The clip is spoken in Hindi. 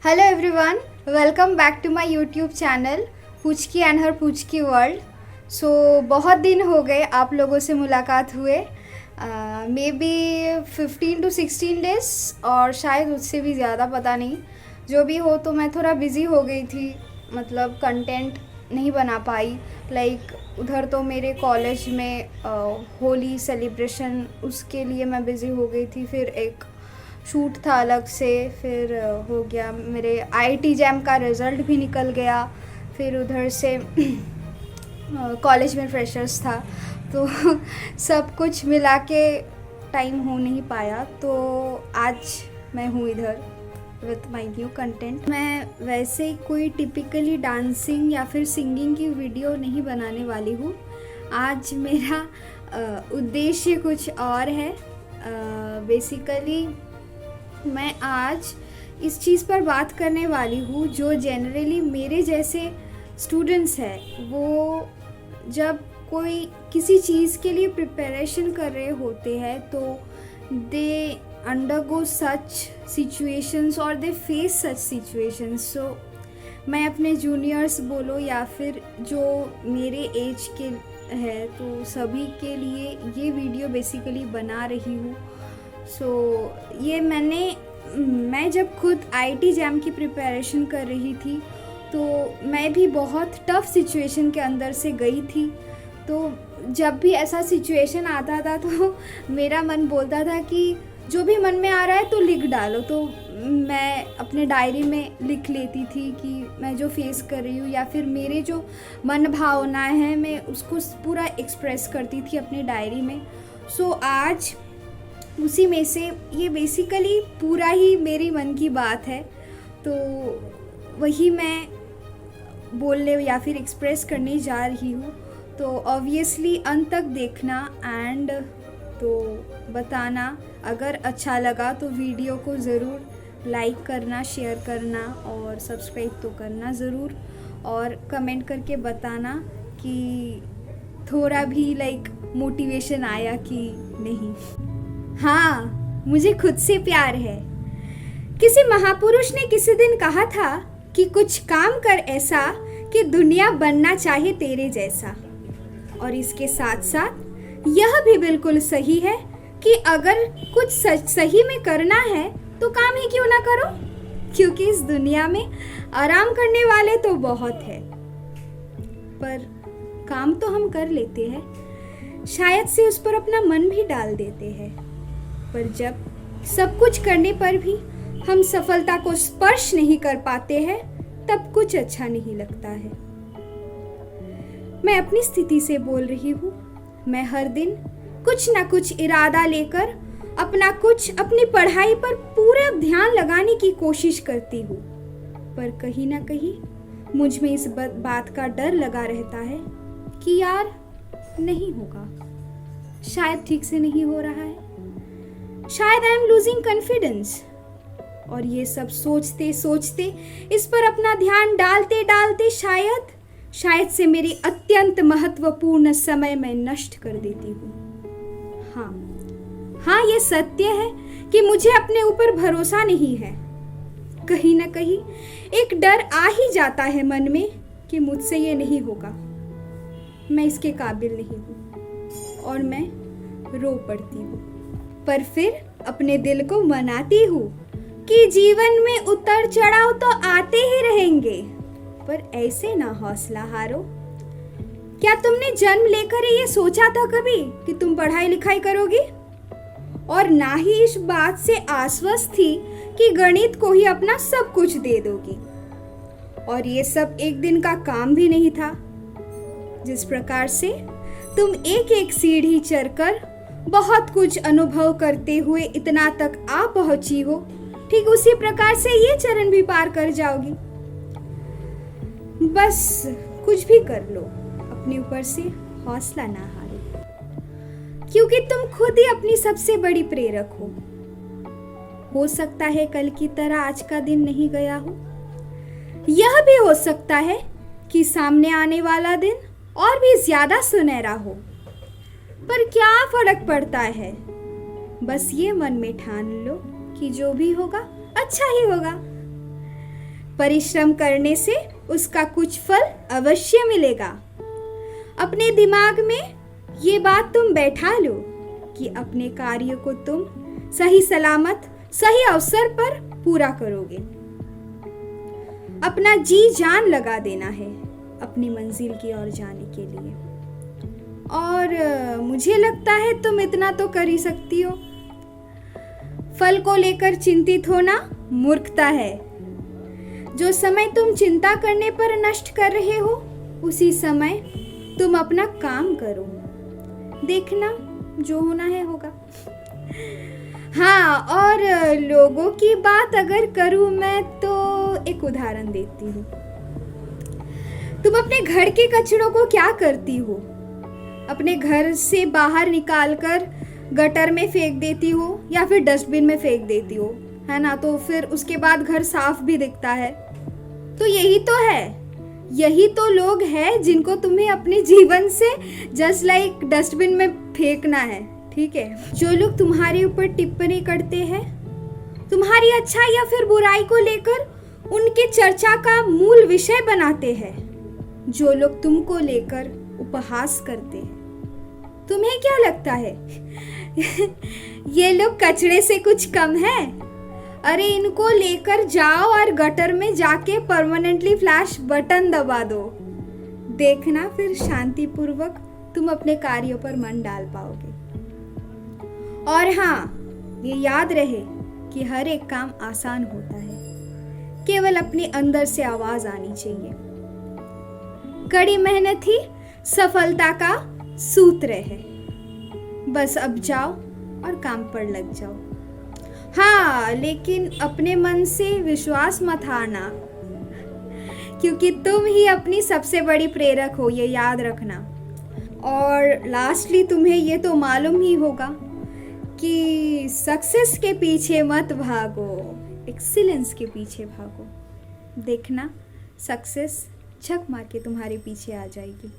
Hello everyone, welcome back to my YouTube channel Puchki and her Puchki world. So बहुत दिन हो गए आप लोगों से मुलाकात हुए, मे बी 15 to 16 डेज़ और शायद उससे भी ज़्यादा, पता नहीं। जो भी हो, तो मैं थोड़ा बिज़ी हो गई थी, मतलब कंटेंट नहीं बना पाई। उधर तो मेरे कॉलेज में होली सेलिब्रेशन, उसके लिए मैं बिज़ी हो गई थी। फिर एक शूट था अलग से, फिर हो गया मेरे आईआईटी जैम का रिज़ल्ट भी निकल गया। फिर उधर से कॉलेज में फ्रेशर्स था, तो सब कुछ मिला के टाइम हो नहीं पाया। तो आज मैं हूँ इधर विथ माय न्यू कंटेंट। मैं वैसे कोई टिपिकली डांसिंग या फिर सिंगिंग की वीडियो नहीं बनाने वाली हूँ। आज मेरा उद्देश्य कुछ और है। बेसिकली मैं आज इस चीज़ पर बात करने वाली हूँ जो जनरली मेरे जैसे स्टूडेंट्स हैं, वो जब कोई किसी चीज़ के लिए प्रिपरेशन कर रहे होते हैं तो दे अंडरगो सच सिचुएशंस और दे फेस सच सिचुएशंस। सो मैं अपने जूनियर्स बोलो या फिर जो मेरे एज के है, तो सभी के लिए ये वीडियो बेसिकली बना रही हूँ। ये मैं जब खुद आईआईटी जैम की प्रिपरेशन कर रही थी, तो मैं भी बहुत टफ़ सिचुएशन के अंदर से गई थी। तो जब भी ऐसा सिचुएशन आता था तो मेरा मन बोलता था कि जो भी मन में आ रहा है तो लिख डालो। तो मैं अपने डायरी में लिख लेती थी कि मैं जो फेस कर रही हूँ या फिर मेरे जो मन भावनाएं हैं, मैं उसको पूरा एक्सप्रेस करती थी अपने डायरी में। आज उसी में से ये बेसिकली पूरा ही मेरी मन की बात है, तो वही मैं बोलने या फिर एक्सप्रेस करने जा रही हूँ। तो ऑब्वियसली अंत तक देखना एंड तो बताना। अगर अच्छा लगा तो वीडियो को ज़रूर लाइक करना, शेयर करना और सब्सक्राइब तो करना ज़रूर, और कमेंट करके बताना कि थोड़ा भी मोटिवेशन आया कि नहीं। हाँ, मुझे खुद से प्यार है। किसी महापुरुष ने किसी दिन कहा था कि कुछ काम कर ऐसा कि दुनिया बनना चाहे तेरे जैसा। और इसके साथ साथ यह भी बिल्कुल सही है कि अगर कुछ सही में करना है तो काम ही क्यों ना करो, क्योंकि इस दुनिया में आराम करने वाले तो बहुत है, पर काम तो हम कर लेते हैं, शायद से उस पर अपना मन भी डाल देते हैं। पर जब सब कुछ करने पर भी हम सफलता को स्पर्श नहीं कर पाते हैं, तब कुछ अच्छा नहीं लगता है। मैं अपनी स्थिति से बोल रही हूँ। मैं हर दिन कुछ ना कुछ इरादा लेकर अपनी पढ़ाई पर पूरा ध्यान लगाने की कोशिश करती हूँ, पर कहीं ना कहीं मुझ में इस बात का डर लगा रहता है कि यार नहीं होगा, शायद ठीक से नहीं हो रहा है, शायद आई एम लूजिंग कॉन्फिडेंस। और ये सब सोचते सोचते, इस पर अपना ध्यान डालते डालते शायद से मेरी अत्यंत महत्वपूर्ण समय मैं नष्ट कर देती हूँ। हाँ, ये सत्य है कि मुझे अपने ऊपर भरोसा नहीं है। कहीं ना कहीं एक डर आ ही जाता है मन में कि मुझसे ये नहीं होगा, मैं इसके काबिल नहीं हूँ, और मैं रो पड़ती हूँ। पर फिर अपने दिल को मनाती हूँ कि जीवन में उतार चढ़ाव तो आते ही रहेंगे, पर ऐसे ना हौसला हारो। क्या तुमने जन्म लेकर ये सोचा था कभी कि तुम पढ़ाई लिखाई करोगी, और ना ही इस बात से आश्वस्त थी कि गणित को ही अपना सब कुछ दे दोगी। और ये सब एक दिन का काम भी नहीं था। जिस प्रकार से तुम एक एक सीढ़ी चढ़कर बहुत कुछ अनुभव करते हुए इतना तक आ पहुंची हो, ठीक उसी प्रकार से ये चरण भी पार कर जाओगी। बस कुछ भी कर लो, अपने ऊपर से हौसला ना हारो, क्योंकि तुम खुद ही अपनी सबसे बड़ी प्रेरक हो। हो सकता है कल की तरह आज का दिन नहीं गया हो, यह भी हो सकता है कि सामने आने वाला दिन और भी ज्यादा सुनहरा हो, पर क्या फर्क पड़ता है। बस ये मन में ठान लो कि जो भी होगा अच्छा ही होगा। परिश्रम करने से उसका कुछ फल अवश्य मिलेगा। अपने दिमाग में ये बात तुम बैठा लो कि अपने कार्य को तुम सही सलामत सही अवसर पर पूरा करोगे। अपना जी जान लगा देना है अपनी मंजिल की ओर जाने के लिए। और मुझे लगता है तुम इतना तो कर ही सकती हो। फल को लेकर चिंतित होना मूर्खता है। जो समय तुम चिंता करने पर नष्ट कर रहे हो, उसी समय तुम अपना काम करो। देखना जो होना है होगा। हाँ, और लोगों की बात अगर करूं मैं तो एक उदाहरण देती हूँ। तुम अपने घर के कचड़ों को क्या करती हो? अपने घर से बाहर निकालकर गटर में फेंक देती हो या फिर डस्टबिन में फेंक देती हो, है ना? तो फिर उसके बाद घर साफ भी दिखता है। तो यही तो है, यही तो लोग हैं जिनको तुम्हें अपने जीवन से जस्ट लाइक डस्टबिन में फेंकना है, ठीक है? जो लोग तुम्हारे ऊपर टिप्पणी करते हैं, तुम्हारी अच्छाई या फिर बुराई को लेकर उनके चर्चा का मूल विषय बनाते हैं, जो लोग तुमको लेकर उपहास करते हैं, तुम्हें क्या लगता है ये लोग कचरे से कुछ कम है? अरे इनको लेकर जाओ और गटर में जाके परमानेंटली फ्लैश बटन दबा दो। देखना फिर शांतिपूर्वक तुम अपने कार्यों पर मन डाल पाओगे। और हाँ, ये याद रहे कि हर एक काम आसान होता है, केवल अपने अंदर से आवाज आनी चाहिए। कड़ी मेहनत ही सफलता का सूत्र है। बस अब जाओ और काम पर लग जाओ। हाँ, लेकिन अपने मन से विश्वास मत हारना, क्योंकि तुम ही अपनी सबसे बड़ी प्रेरक हो, ये याद रखना। और लास्टली तुम्हें ये तो मालूम ही होगा कि सक्सेस के पीछे मत भागो, एक्सीलेंस के पीछे भागो। देखना सक्सेस झक मार के तुम्हारे पीछे आ जाएगी।